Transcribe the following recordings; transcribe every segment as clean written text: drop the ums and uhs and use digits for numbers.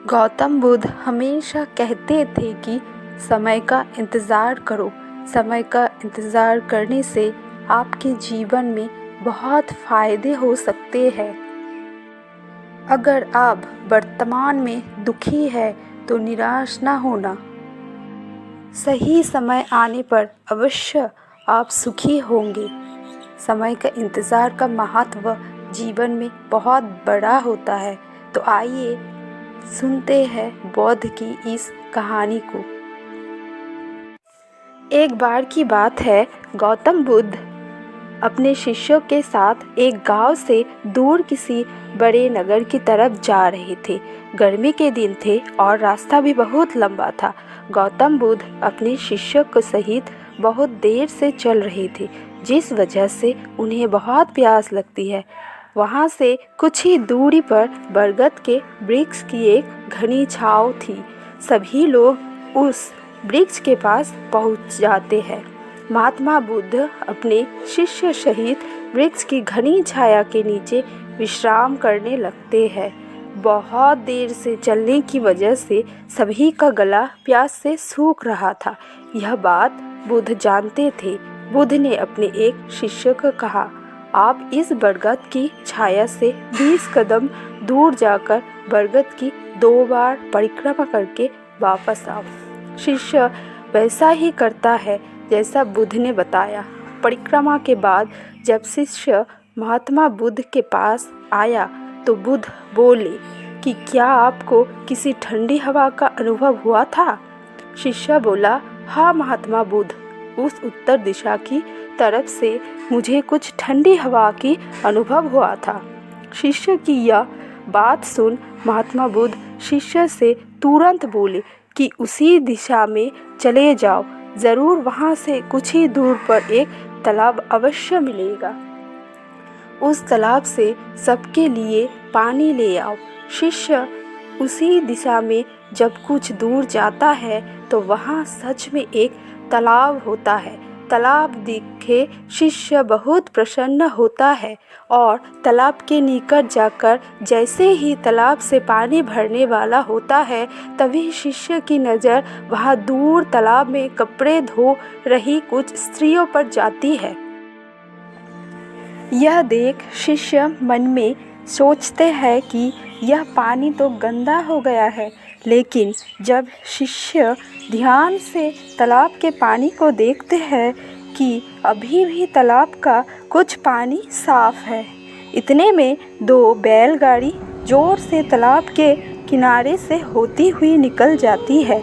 गौतम बुद्ध हमेशा कहते थे कि समय का इंतज़ार करो। समय का इंतज़ार करने से आपके जीवन में बहुत फ़ायदे हो सकते हैं। अगर आप वर्तमान में दुखी है तो निराश ना होना। सही समय आने पर अवश्य आप सुखी होंगे। समय का इंतज़ार का महत्व जीवन में बहुत बड़ा होता है। तो आइए सुनते हैं बौद्ध की इस कहानी को। एक बार की बात है, गौतम बुद्ध अपने शिष्यों के साथ एक गांव से दूर किसी बड़े नगर की तरफ जा रहे थे। गर्मी के दिन थे और रास्ता भी बहुत लंबा था। गौतम बुद्ध अपने शिष्यों के सहित बहुत देर से चल रहे थे, जिस वजह से उन्हें बहुत प्यास लगती है। वहाँ से कुछ ही दूरी पर बरगद के वृक्ष की एक घनी छांव थी। सभी लोग उस वृक्ष के पास पहुँच जाते हैं। महात्मा बुद्ध अपने शिष्य सहित वृक्ष की घनी छाया के नीचे विश्राम करने लगते हैं। बहुत देर से चलने की वजह से सभी का गला प्यास से सूख रहा था। यह बात बुद्ध जानते थे। बुद्ध ने अपने एक शिष्य को कहा, आप इस बरगद की छाया से 20 कदम दूर जाकर बरगद की 2 बार परिक्रमा करके वापस आओ। शिष्य वैसा ही करता है जैसा बुद्ध ने बताया। परिक्रमा के बाद जब शिष्य महात्मा बुद्ध के पास आया तो बुद्ध बोले कि क्या आपको किसी ठंडी हवा का अनुभव हुआ था? शिष्य बोला, हाँ महात्मा बुद्ध, उस उत्तर दिशा की तरफ से मुझे कुछ ठंडी हवा की अनुभव हुआ था। शिष्य की यह बात सुन महात्मा बुद्ध शिष्य से तुरंत बोले कि उसी दिशा में चले जाओ, ज़रूर वहाँ से कुछ ही दूर पर एक तालाब अवश्य मिलेगा। उस तालाब से सबके लिए पानी ले आओ। शिष्य उसी दिशा में जब कुछ दूर जाता है तो वहाँ सच में एक तालाब होता है। तालाब देखे शिष्य बहुत प्रसन्न होता है और तालाब के निकट जाकर जैसे ही तालाब से पानी भरने वाला होता है, तभी शिष्य की नज़र वहाँ दूर तालाब में कपड़े धो रही कुछ स्त्रियों पर जाती है। यह देख शिष्य मन में सोचते हैं कि यह पानी तो गंदा हो गया है, लेकिन जब शिष्य ध्यान से तालाब के पानी को देखते हैं कि अभी भी तालाब का कुछ पानी साफ है। इतने में 2 बैलगाड़ी जोर से तालाब के किनारे से होती हुई निकल जाती है।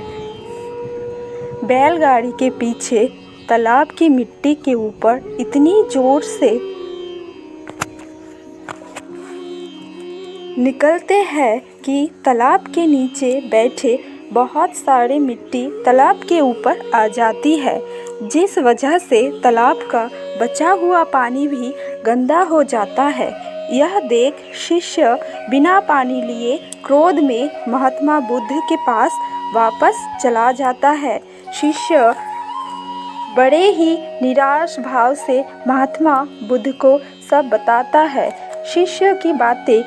बैलगाड़ी के पीछे तालाब की मिट्टी के ऊपर इतनी जोर से निकलते हैं कि तालाब के नीचे बैठे बहुत सारे मिट्टी तालाब के ऊपर आ जाती है, जिस वजह से तालाब का बचा हुआ पानी भी गंदा हो जाता है। यह देख शिष्य बिना पानी लिए क्रोध में महात्मा बुद्ध के पास वापस चला जाता है। शिष्य बड़े ही निराश भाव से महात्मा बुद्ध को सब बताता है। शिष्य की बातें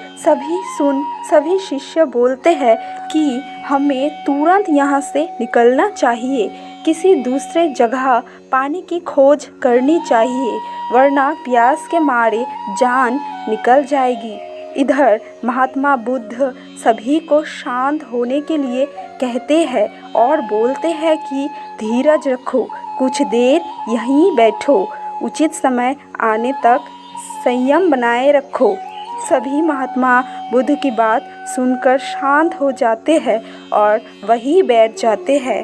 सभी शिष्य बोलते हैं कि हमें तुरंत यहाँ से निकलना चाहिए, किसी दूसरे जगह पानी की खोज करनी चाहिए, वरना प्यास के मारे जान निकल जाएगी। इधर महात्मा बुद्ध सभी को शांत होने के लिए कहते हैं और बोलते हैं कि धीरज रखो, कुछ देर यहीं बैठो, उचित समय आने तक संयम बनाए रखो। सभी महात्मा बुद्ध की बात सुनकर शांत हो जाते हैं और वहीं बैठ जाते हैं।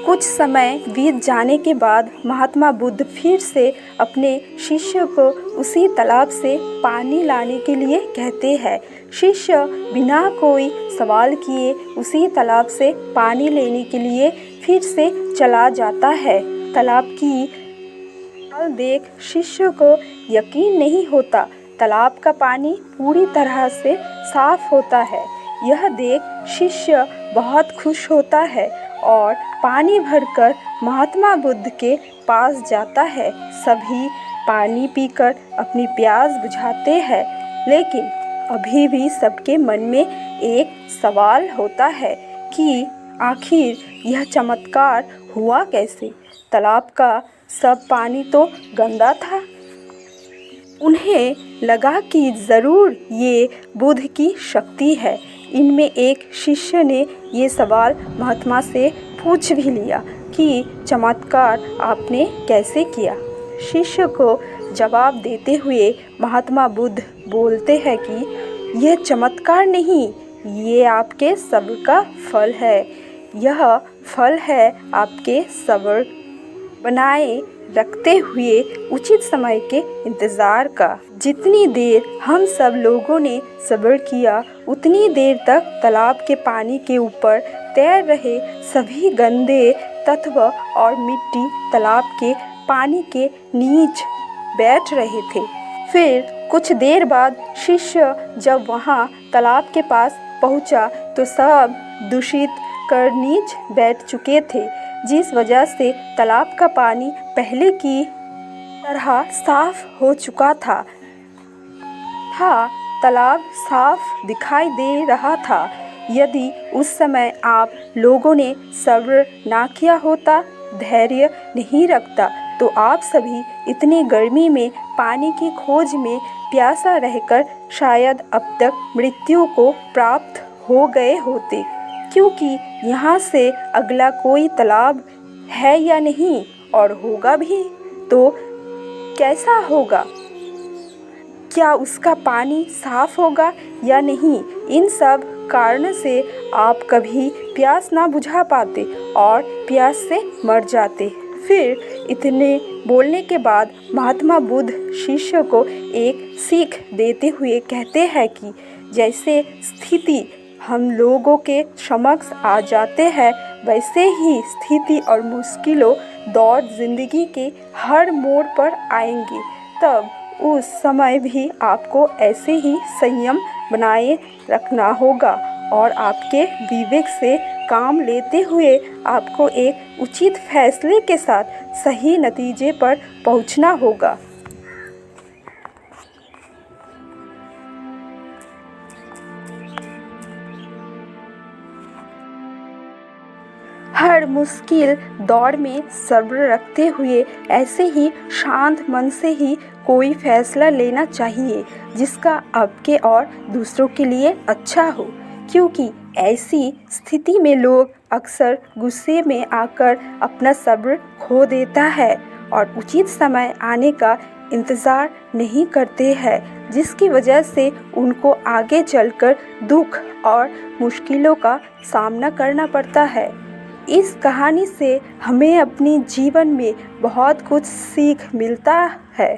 कुछ समय बीत जाने के बाद महात्मा बुद्ध फिर से अपने शिष्य को उसी तालाब से पानी लाने के लिए कहते हैं। शिष्य बिना कोई सवाल किए उसी तालाब से पानी लेने के लिए फिर से चला जाता है। तालाब की हाल देख शिष्य को यकीन नहीं होता। तालाब का पानी पूरी तरह से साफ होता है। यह देख शिष्य बहुत खुश होता है और पानी भरकर महात्मा बुद्ध के पास जाता है। सभी पानी पीकर अपनी प्यास बुझाते हैं, लेकिन अभी भी सबके मन में एक सवाल होता है कि आखिर यह चमत्कार हुआ कैसे। तालाब का सब पानी तो गंदा था। उन्हें लगा कि ज़रूर ये बुद्ध की शक्ति है। इनमें एक शिष्य ने ये सवाल महात्मा से पूछ भी लिया कि चमत्कार आपने कैसे किया। शिष्य को जवाब देते हुए महात्मा बुद्ध बोलते हैं कि यह चमत्कार नहीं, ये आपके सब्र का फल है। यह फल है आपके सब्र बनाए रखते हुए उचित समय के इंतज़ार का। जितनी देर हम सब लोगों ने सब्र किया, उतनी देर तक तालाब के पानी के ऊपर तैर रहे सभी गंदे तत्व और मिट्टी तालाब के पानी के नीचे बैठ रहे थे। फिर कुछ देर बाद शिष्य जब वहाँ तालाब के पास पहुँचा तो सब दूषित कर नीचे बैठ चुके थे, जिस वजह से तालाब का पानी पहले की तरह साफ हो चुका था। तालाब साफ दिखाई दे रहा था। यदि उस समय आप लोगों ने सब्र ना किया होता, धैर्य नहीं रखता, तो आप सभी इतनी गर्मी में पानी की खोज में प्यासा रहकर शायद अब तक मृत्यु को प्राप्त हो गए होते। क्योंकि यहाँ से अगला कोई तालाब है या नहीं, और होगा भी तो कैसा होगा, क्या उसका पानी साफ होगा या नहीं, इन सब कारण से आप कभी प्यास ना बुझा पाते और प्यास से मर जाते। फिर इतने बोलने के बाद महात्मा बुद्ध शिष्य को एक सीख देते हुए कहते हैं कि जैसे स्थिति हम लोगों के समक्ष आ जाते हैं, वैसे ही स्थिति और मुश्किलों दौर ज़िंदगी के हर मोड़ पर आएंगे। तब उस समय भी आपको ऐसे ही संयम बनाए रखना होगा और आपके विवेक से काम लेते हुए आपको एक उचित फैसले के साथ सही नतीजे पर पहुंचना होगा। हर मुश्किल दौर में सब्र रखते हुए ऐसे ही शांत मन से ही कोई फैसला लेना चाहिए जिसका आपके और दूसरों के लिए अच्छा हो। क्योंकि ऐसी स्थिति में लोग अक्सर गुस्से में आकर अपना सब्र खो देता है और उचित समय आने का इंतज़ार नहीं करते हैं, जिसकी वजह से उनको आगे चलकर दुख और मुश्किलों का सामना करना पड़ता है। इस कहानी से हमें अपनी जीवन में बहुत कुछ सीख मिलता है।